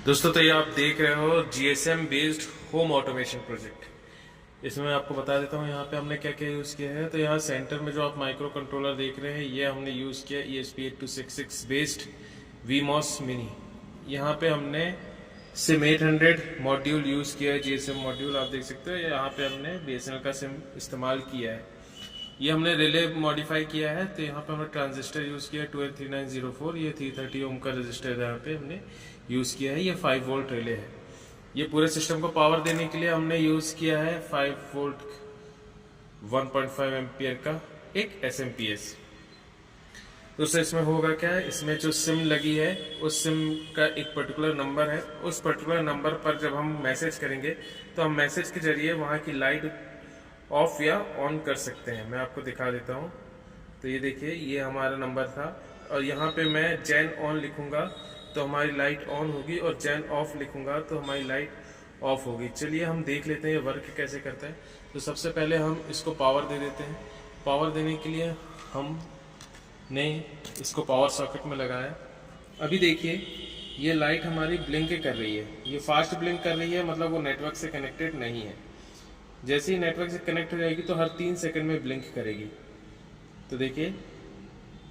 दोस्तों, तो ये आप देख रहे हो GSM based home automation project. इसमें मैं आपको बता देता हूँ यहाँ पे हमने क्या क्या यूज़ किया है। तो यहाँ सेंटर में जो आप माइक्रो कंट्रोलर देख रहे हैं, ये हमने यूज़ किया ESP8266 बेस्ड वीमॉस मिनी। यहाँ पे हमने सिम 800 मॉड्यूल यूज़ किया है, जीएसएम मॉड्यूल आप देख सकते हो। यहाँ पे हमने BSNL का सिम इस्तेमाल किया है। ये हमने रिले मॉडिफाई किया है। तो यहाँ पे हमने ट्रांजिस्टर यूज़ किया है 2N3904। ये 330 ओम का रजिस्टर यहाँ पे हमने यूज़ किया है। ये 5 वोल्ट रिले है। ये पूरे सिस्टम को पावर देने के लिए हमने यूज़ किया है 5 वोल्ट 1.5 एम्पियर का एक SMPS। तो इसमें होगा क्या है, इसमें जो सिम लगी है उस सिम का एक पर्टिकुलर नंबर है। उस पर्टिकुलर नंबर पर जब हम मैसेज करेंगे तो हम मैसेज के जरिए वहाँ की लाइट ऑफ या ऑन कर सकते हैं। मैं आपको दिखा देता हूँ। तो ये देखिए, ये हमारा नंबर था और यहाँ पे मैं जैन ऑन लिखूंगा तो हमारी लाइट ऑन होगी, और जैन ऑफ लिखूंगा तो हमारी लाइट ऑफ होगी। चलिए हम देख लेते हैं ये वर्क कैसे करता है। तो सबसे पहले हम इसको पावर दे देते हैं। पावर देने के लिए हमने इसको पावर सॉकेट में लगाया। अभी देखिए, ये लाइट हमारी ब्लिंक कर रही है। ये फास्ट ब्लिंक कर रही है, मतलब वो नेटवर्क से कनेक्टेड नहीं है। जैसे ही नेटवर्क से कनेक्ट हो जाएगी तो हर 3 सेकंड में ब्लिंक करेगी। तो देखिए,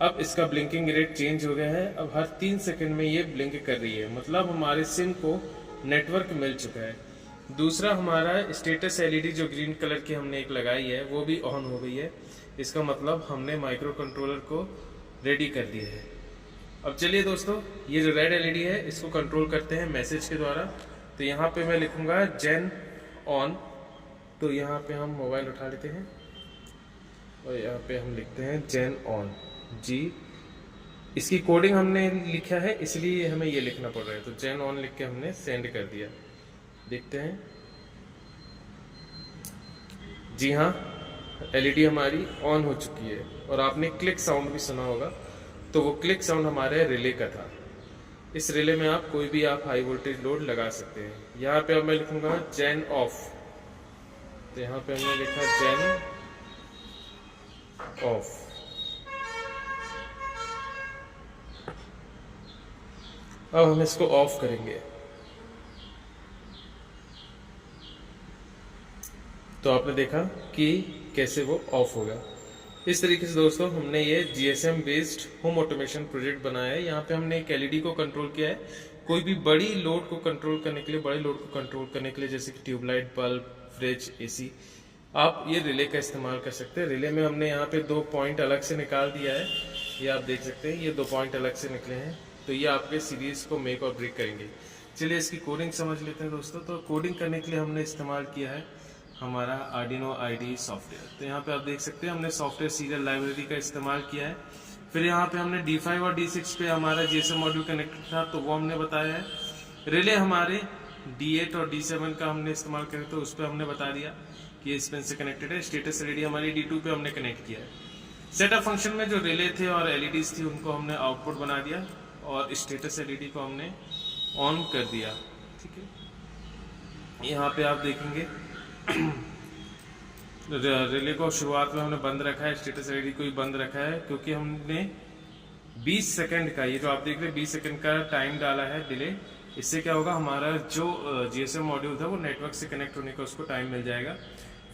अब इसका ब्लिंकिंग रेट चेंज हो गया है। अब हर 3 सेकंड में ये ब्लिंक कर रही है, मतलब हमारे सिम को नेटवर्क मिल चुका है। दूसरा, हमारा स्टेटस LED जो ग्रीन कलर की हमने एक लगाई है वो भी ऑन हो गई है। इसका मतलब हमने माइक्रो कंट्रोलर को रेडी कर दिया है। अब चलिए दोस्तों, ये जो रेड LED है इसको कंट्रोल करते हैं मैसेज के द्वारा। तो यहाँ पे मैं लिखूंगा जैन ऑन। तो यहाँ पे हम मोबाइल उठा लेते हैं और यहाँ पे हम लिखते हैं जैन ऑन जी। इसकी कोडिंग हमने लिखा है, इसलिए हमें ये लिखना पड़ रहा है। तो जैन ऑन लिख के हमने सेंड कर दिया। देखते हैं, जी हाँ, LED हमारी ऑन हो चुकी है। और आपने क्लिक साउंड भी सुना होगा, तो वो क्लिक साउंड हमारे रिले का था। इस रिले में आप कोई भी हाई वोल्टेज लोड लगा सकते हैं। यहाँ पे अब मैं लिखूंगा जैन ऑफ। तो यहाँ पे हमने लिखा जैन ऑफ। अब हम इसको ऑफ करेंगे। तो आपने देखा कि कैसे वो ऑफ होगा। इस तरीके से दोस्तों हमने ये GSM based home automation project बनाया है। यहाँ पे हमने एक LED को कंट्रोल किया है। कोई भी बड़ी लोड को कंट्रोल करने के लिए, बड़े लोड को कंट्रोल करने के लिए, जैसे कि ट्यूबलाइट, बल्ब, फ्रिज, AC, आप ये रिले का इस्तेमाल कर सकते हैं। रिले में हमने यहाँ पे 2 पॉइंट अलग से निकाल दिया है। ये आप देख सकते हैं, ये 2 पॉइंट अलग से निकले हैं। तो ये आपके सीरीज को मेक और ब्रेक करेंगे। चलिए इसकी कोडिंग समझ लेते हैं दोस्तों। तो कोडिंग करने के लिए हमने इस्तेमाल किया है हमारा Arduino IDE सॉफ्टवेयर। तो यहाँ पे आप देख सकते हैं हमने सॉफ्टवेयर सीरियल लाइब्रेरी का इस्तेमाल किया है। फिर यहाँ पे हमने D5 और D6 पे हमारा GSM मॉड्यूल कनेक्टेड था, तो वो हमने बताया है। रिले हमारे D8 और D7 का हमने इस्तेमाल किया, तो उस पर हमने बता दिया कि इस पिन से कनेक्टेड है। स्टेटस LED हमारी D2 पे हमने कनेक्ट किया है। सेटअप फंक्शन में जो रिले थे और LEDs थी उनको हमने आउटपुट बना दिया, और स्टेटस LED को हमने ऑन कर दिया। ठीक है, यहाँ पे आप देखेंगे रिले को शुरुआत में हमने बंद रखा है, स्टेटस LED को भी बंद रखा है, क्योंकि हमने 20 सेकंड का, ये जो आप देख रहे हैं 20 सेकंड का टाइम डाला है डिले। इससे क्या होगा, हमारा जो GSM मॉड्यूल था वो नेटवर्क से कनेक्ट होने का उसको टाइम मिल जाएगा।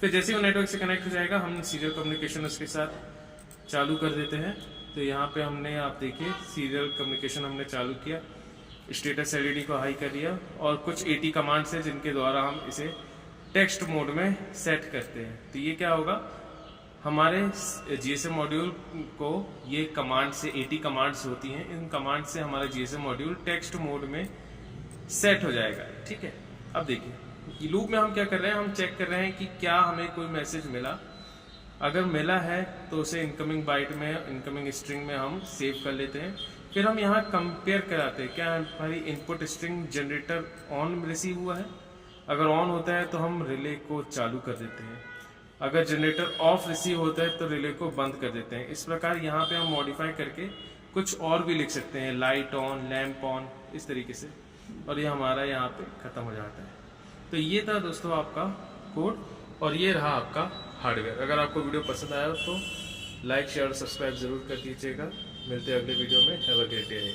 फिर जैसे ही वो नेटवर्क से कनेक्ट हो जाएगा, हम सीरियल कम्युनिकेशन उसके साथ चालू कर देते हैं। तो यहाँ पे हमने, आप देखिए, सीरियल कम्युनिकेशन हमने चालू किया, स्टेटस LED को हाई कर लिया, और कुछ AT कमांड्स हैं जिनके द्वारा हम इसे टेक्स्ट मोड में सेट करते हैं। तो ये क्या होगा, हमारे GSM मॉड्यूल को ये कमांड से, AT कमांड्स होती हैं, इन कमांड से हमारा GSM मॉड्यूल टेक्स्ट मोड में सेट हो जाएगा। ठीक है, अब देखिए लूप में हम क्या कर रहे हैं, हम चेक कर रहे हैं कि क्या हमें कोई मैसेज मिला। अगर मिला है तो उसे इनकमिंग बाइट में, इनकमिंग स्ट्रिंग में हम सेव कर लेते हैं। फिर हम यहाँ कंपेयर कराते हैं, क्या हमारी input string generator on receive हुआ है। अगर ऑन होता है तो हम रिले को चालू कर देते हैं। अगर जनरेटर ऑफ रिसीव होता है तो रिले को बंद कर देते हैं। इस प्रकार यहाँ पे हम मॉडिफाई करके कुछ और भी लिख सकते हैं, लाइट ऑन, लैंप ऑन, इस तरीके से, और ये हमारा यहाँ पे खत्म हो जाता है। तो ये था दोस्तों आपका कोड, और ये रहा आपका हार्डवेयर। अगर आपको वीडियो पसंद आया तो लाइक, शेयर और सब्सक्राइब जरूर कर दीजिएगा। मिलते हैं अगले वीडियो में। Have a great day.